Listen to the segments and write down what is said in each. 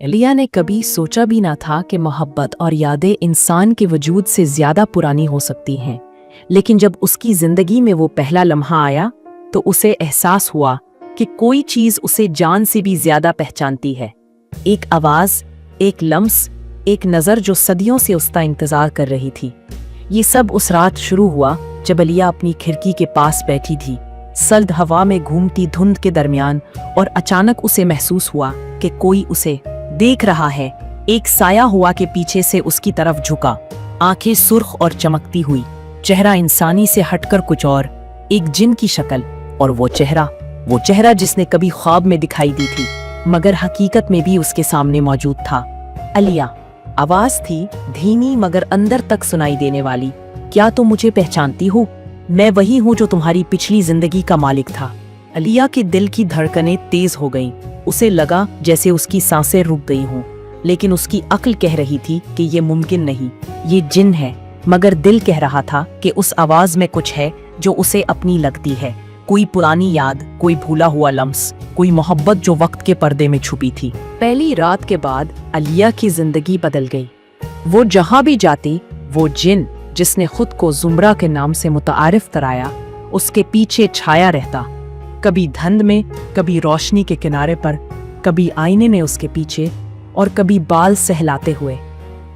एलिया ने कभी सोचा भी ना था कि मोहब्बत और यादें इंसान के वजूद से ज्यादा पुरानी हो सकती हैं, लेकिन जब उसकी जिंदगी में वो पहला लम्हा आया तो उसे एहसास हुआ कि कोई चीज उसे जान से भी ज्यादा पहचानती है। एक आवाज, एक लम्स, एक नजर जो सदियों से उसका इंतजार कर रही थी। ये सब उस रात शुरू हुआ जब एलिया अपनी खिड़की के पास बैठी थी, सर्द हवा में घूमती धुंध के दरमियान, और अचानक उसे महसूस हुआ कि कोई उसे देख रहा है। एक साया हुआ के पीछे से उसकी तरफ झुका, आंखें सुर्ख और चमकती हुई, चेहरा इंसानी से हटकर कुछ और, एक जिन की शक्ल। और वो चेहरा जिसने कभी ख्वाब में दिखाई दी थी मगर हकीकत में भी उसके सामने मौजूद था। एलिया, आवाज थी धीमी मगर अंदर तक सुनाई देने वाली। क्या तुम मुझे पहचानती हो? मैं वही हूँ जो तुम्हारी पिछली जिंदगी का मालिक था। एलिया के दिल की धड़कनें तेज हो गईं। उसे लगा जैसे उसकी सांसें रुक गई हों, लेकिन उसकी अक्ल कह रही थी कि ये मुमकिन नहीं, ये जिन है। मगर दिल कह रहा था कि उस आवाज में कुछ है जो उसे अपनी लगती है। कोई पुरानी याद, कोई भूला हुआ लम्स, कोई मोहब्बत जो वक्त के पर्दे में छुपी थी। पहली रात के बाद एलिया की जिंदगी बदल गई। वो जहां भी जाती, वो जिन जिसने खुद को जुमरा के नाम से मुतारिफ कराया, उसके पीछे छाया रहता। कभी धुंध में, कभी रोशनी के किनारे पर, कभी आईने में उसके पीछे, और कभी बाल सहलाते हुए।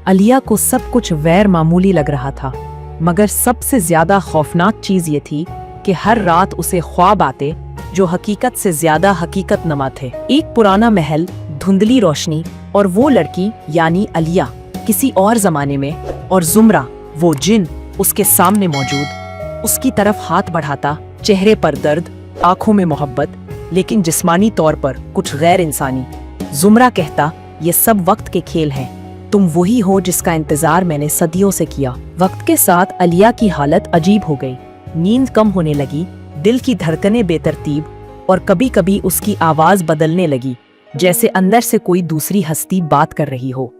एलिया को सब कुछ गैर मामूली लग रहा था, मगर सबसे ज्यादा खौफनाक चीज ये थी कि हर रात उसे ख्वाब आते जो हकीकत से ज्यादा हकीकत नमा थे। एक पुराना महल, धुंधली रोशनी, और वो लड़की यानी एलिया किसी और जमाने में, और जुमरा वो जिन उसके सामने मौजूद। उसकी तरफ हाथ बढ़ाता, चेहरे पर दर्द, आंखों में मोहब्बत, लेकिन जिस्मानी तौर पर कुछ गैर इंसानी। जुमरा कहता, ये सब वक्त के खेल हैं, तुम वही हो जिसका इंतजार मैंने सदियों से किया। वक्त के साथ एलिया की हालत अजीब हो गई। नींद कम होने लगी, दिल की धड़कनें बेतरतीब, और कभी कभी उसकी आवाज बदलने लगी, जैसे अंदर से कोई दूसरी हस्ती बात कर रही हो।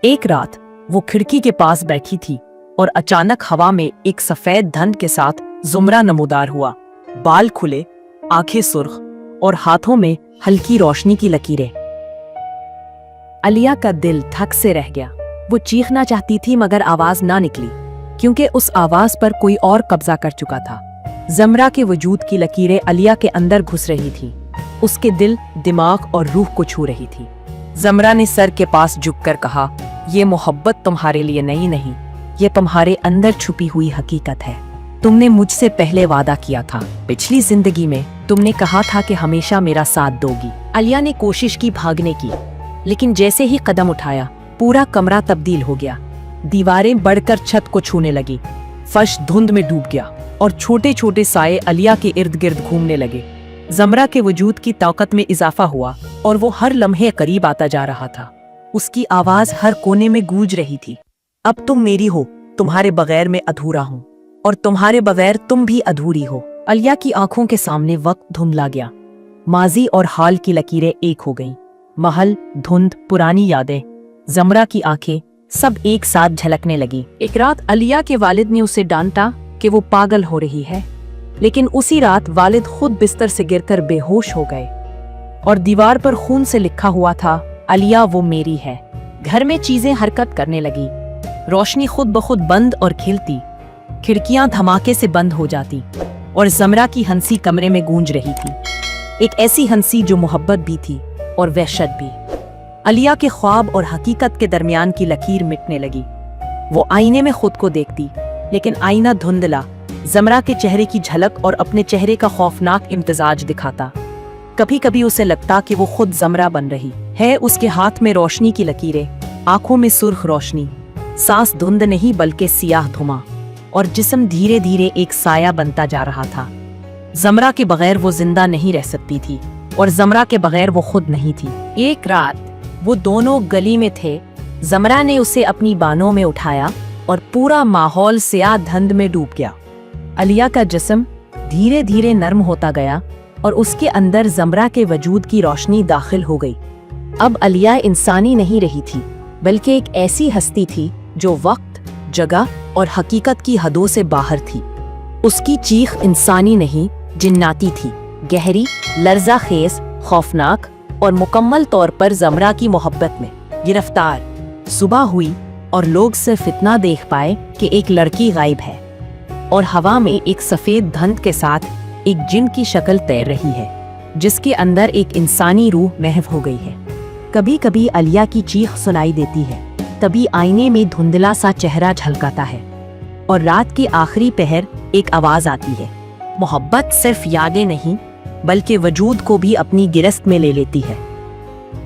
एक रात वो खिड़की के पास बैठी थी और अचानक हवा में एक सफेद धुंध के साथ जुमरा नमूदार हुआ। बाल खुले, आंखें सुर्ख, और हाथों में हल्की रोशनी की लकीरें। एलिया का दिल थक से रह गया। वो चीखना चाहती थी मगर आवाज ना निकली, क्योंकि उस आवाज पर कोई और कब्जा कर चुका था। जुमरा के वजूद की लकीरें एलिया के अंदर घुस रही थी, उसके दिल, दिमाग और रूह को छू रही थी। जुमरा ने सर के पास झुककर कहा, ये मोहब्बत तुम्हारे लिए नई नहीं, ये तुम्हारे अंदर छुपी हुई हकीकत है। तुमने मुझसे पहले वादा किया था, पिछली जिंदगी में तुमने कहा था कि हमेशा मेरा साथ दोगी। एलिया ने कोशिश की भागने की, लेकिन जैसे ही कदम उठाया पूरा कमरा तब्दील हो गया। दीवारें बढ़कर छत को छूने लगी, फर्श धुंध में डूब गया, और छोटे छोटे साए एलिया के इर्द गिर्द घूमने लगे। जुमरा के वजूद की ताकत में इजाफा हुआ और वो हर लम्हे करीब आता जा रहा था। उसकी आवाज हर कोने में गूंज रही थी, अब तुम मेरी हो, तुम्हारे बगैर मैं अधूरा हूँ, और तुम्हारे बगैर तुम भी अधूरी हो। एलिया की आंखों के सामने वक्त धुंधला गया, माजी और हाल की लकीरें एक हो गईं। महल, धुंध, पुरानी यादें, जुमरा की आंखें, सब एक साथ झलकने लगी। एक रात एलिया के वालिद ने उसे डांटा कि वो पागल हो रही है, लेकिन उसी रात वालिद खुद बिस्तर से गिरकर बेहोश हो गए, और दीवार पर खून से लिखा हुआ था, एलिया वो मेरी है। घर में चीजें हरकत करने लगी, रोशनी खुद ब खुद बंद और खिलती, खिड़कियां धमाके से बंद हो जाती, और जुमरा की हंसी कमरे में गूंज रही थी। एक ऐसी हंसी जो मोहब्बत भी थी और वहशत भी। एलिया के ख्वाब और हकीकत के दरमियान की लकीर मिटने लगी। वो आईने में खुद को देखती, लेकिन आईना धुंधला, जुमरा के चेहरे की झलक और अपने चेहरे का खौफनाक इम्तिजाज दिखाता। कभी कभी उसे लगता कि वो खुद जुमरा बन रही है। उसके हाथ में रोशनी की लकीरें, आंखों में सुर्ख रोशनी, सांस धुंध नहीं बल्कि सियाह धुआं, और जिस्म धीरे धीरे एक साया बनता जा रहा था। जुमरा के बगैर वो जिंदा नहीं रह सकती थी, और जुमरा के बगैर वो खुद नहीं थी। एक रात वो दोनों गली में थे। जुमरा ने उसे अपनी बाहों में उठाया और पूरा माहौल सियाह धुंध में डूब गया। एलिया का जिस्म धीरे धीरे नर्म होता गया, और उसके अंदर जुमरा के वजूद की रोशनी दाखिल हो गई। अब एलिया इंसानी नहीं रही थी, बल्कि एक ऐसी हस्ती थी जो वक्त, जगह और हकीकत की हदों से बाहर थी। उसकी चीख इंसानी नहीं, जिन्नाती थी, गहरी, लर्जा खेज, खौफनाक और मुकम्मल तौर पर जमरा की मोहब्बत में गिरफ्तार। सुबह हुई और लोग सिर्फ इतना देख पाए कि एक लड़की गायब है और हवा में एक सफेद धंध के साथ एक जिन की शक्ल तैर रही है, जिसके अंदर एक इंसानी रूह महव हो गई है। कभी कभी अलिया की चीख सुनाई देती है, तभी आईने में धुंधला सा चेहरा झलकाता है और रात के आखिरी पहर एक आवाज आती है, मोहब्बत सिर्फ यादें नहीं बल्कि वजूद को भी अपनी गिरफ्त में ले लेती है।